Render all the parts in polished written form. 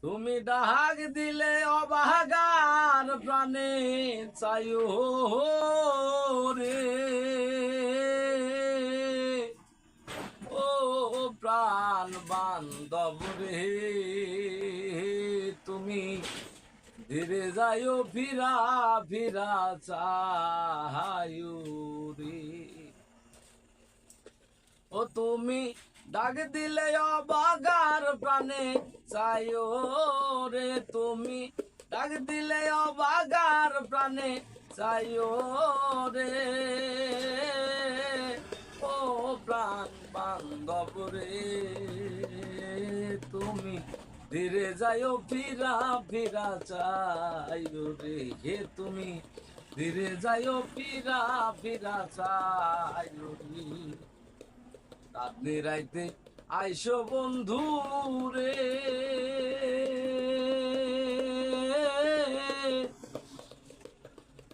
তুমি ডাক দিলে অবাগার প্রাণে চাইও রে, ও প্রাণ বান্ধব রে, তুমি ধীরে যাইও ফিরা ফিরা চাইও রে। ও তুমি ডাক দিলে অবাগার প্রাণে চাইও রে, তুমি ডাক দিলে অবাগার প্রাণে চাইও রে, ও প্রাণ বান্ধব রে, তুমি ধীরে যাইও ফিরা ফিরা চাইও রে, হে তুমি ধীরে যাইও ফিরা ফিরা চাইও রে। রাতে রাইতে আইসো বন্ধু রে,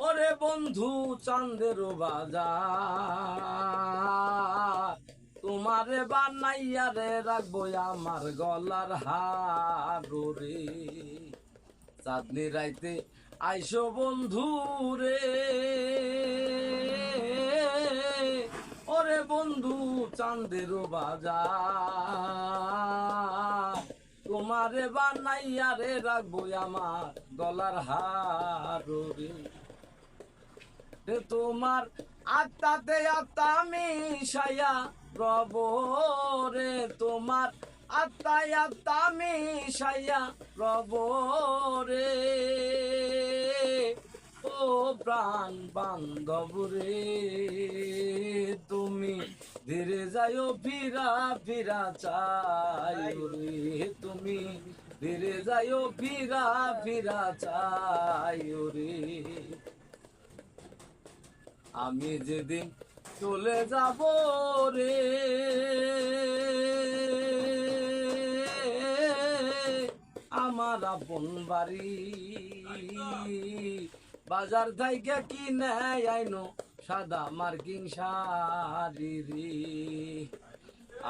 ওরে বন্ধু চাঁদের বাজার, তোমারে বানাইয়া রে রাখবো আমার গলার হার রে। চাঁদনি রাইতে আইসো বন্ধু রে, ওরে বন্ধু চাঁদের বাজার, তোমারে বানাইয়া রে রাখবো আমার গলার হার রে। তোমার আত্মাতে আত্মা মিশাইয়া রব রে, তোমার আত্মায় আত্মা মিশাইয়া রব রে, ও প্রাণ বান্ধব রে, তুমি ধীরে যাইও ফিরা ফিরা চাইও রে, তুমি ধীরে যাইও ফিরা ফিরা চাইও রে। আমি যেদিন চলে যাব রে, আমার আপন বাড়ি, বাজার থেকে কিনে আইনো সাদা মার্কিন শাড়ি রে।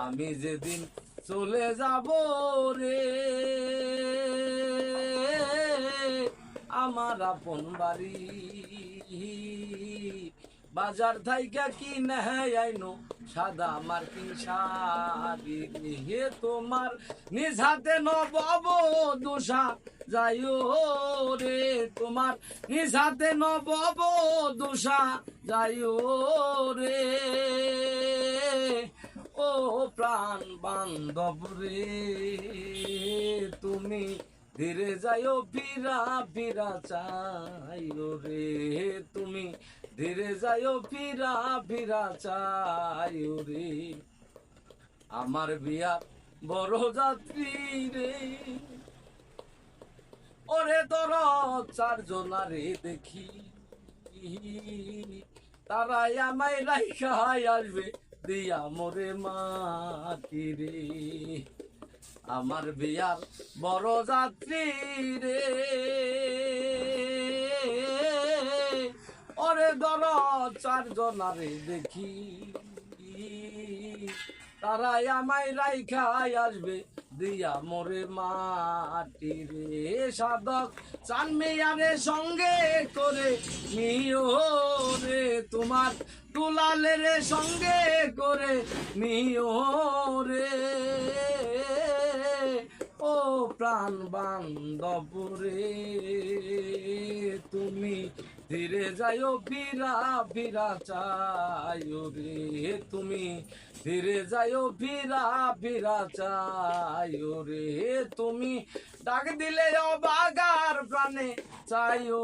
আমি যেদিন চলে যাব রে, আমার আপন বাড়ি, বাজার থাইকা কিনে আইনো সাদা মার্কিন শাড়ি হে, তোমার নিজ হাতে নবব দোষা যাইও রে, তোমার নিজ হাতে নবব দোষা যাইও রে, ও প্রাণ বান্ধব রে, তুমি ধীরে যাইও ফিরা ফিরা চাইও রে, তুমি ধীরে যাইও ফিরা ফিরা চাইও রে। আমার বিয়া বড় যাত্রী রে, ওরে তোর চারজনারে দেখি, তারাই আমায় রাইখা আসবে দিয়া মোরে মাটি রে। আমার বিয়ার বড় যাত্রী রে, ওরে দর চারজনারে দেখি, তারাই আমায় রাইখাই আসবে দিয়া মোরে মাটি রে। সাধক চান মেয়ারে সঙ্গে করে নিও রে, তোমার দুলালের সঙ্গে করে নিও রে, ও প্রাণ বান্ধব রে, তুমি ধীরে যাইও ফিরা ফিরা চাইও রে, তুমি ধীরে যাইও ফিরা ফিরা চাইও রে, তুমি ডাক দিলে অবাগার প্রাণে চাইও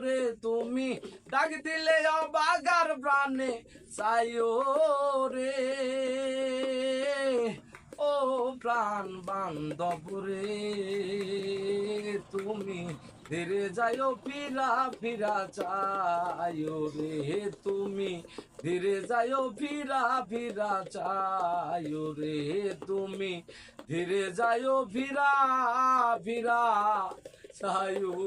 রে, তুমি ডাক দিলে অবাগার প্রাণে চাইও রে, ও প্রাণ বান্ধব রে, তুমি ধীরে যাইও ফিরা ফিরা চাইও রে, তুমি ধীরে যাইও ফিরা ফিরা চাইও রে, তুমি ধীরে যাইও ফিরা ফিরা চাইও।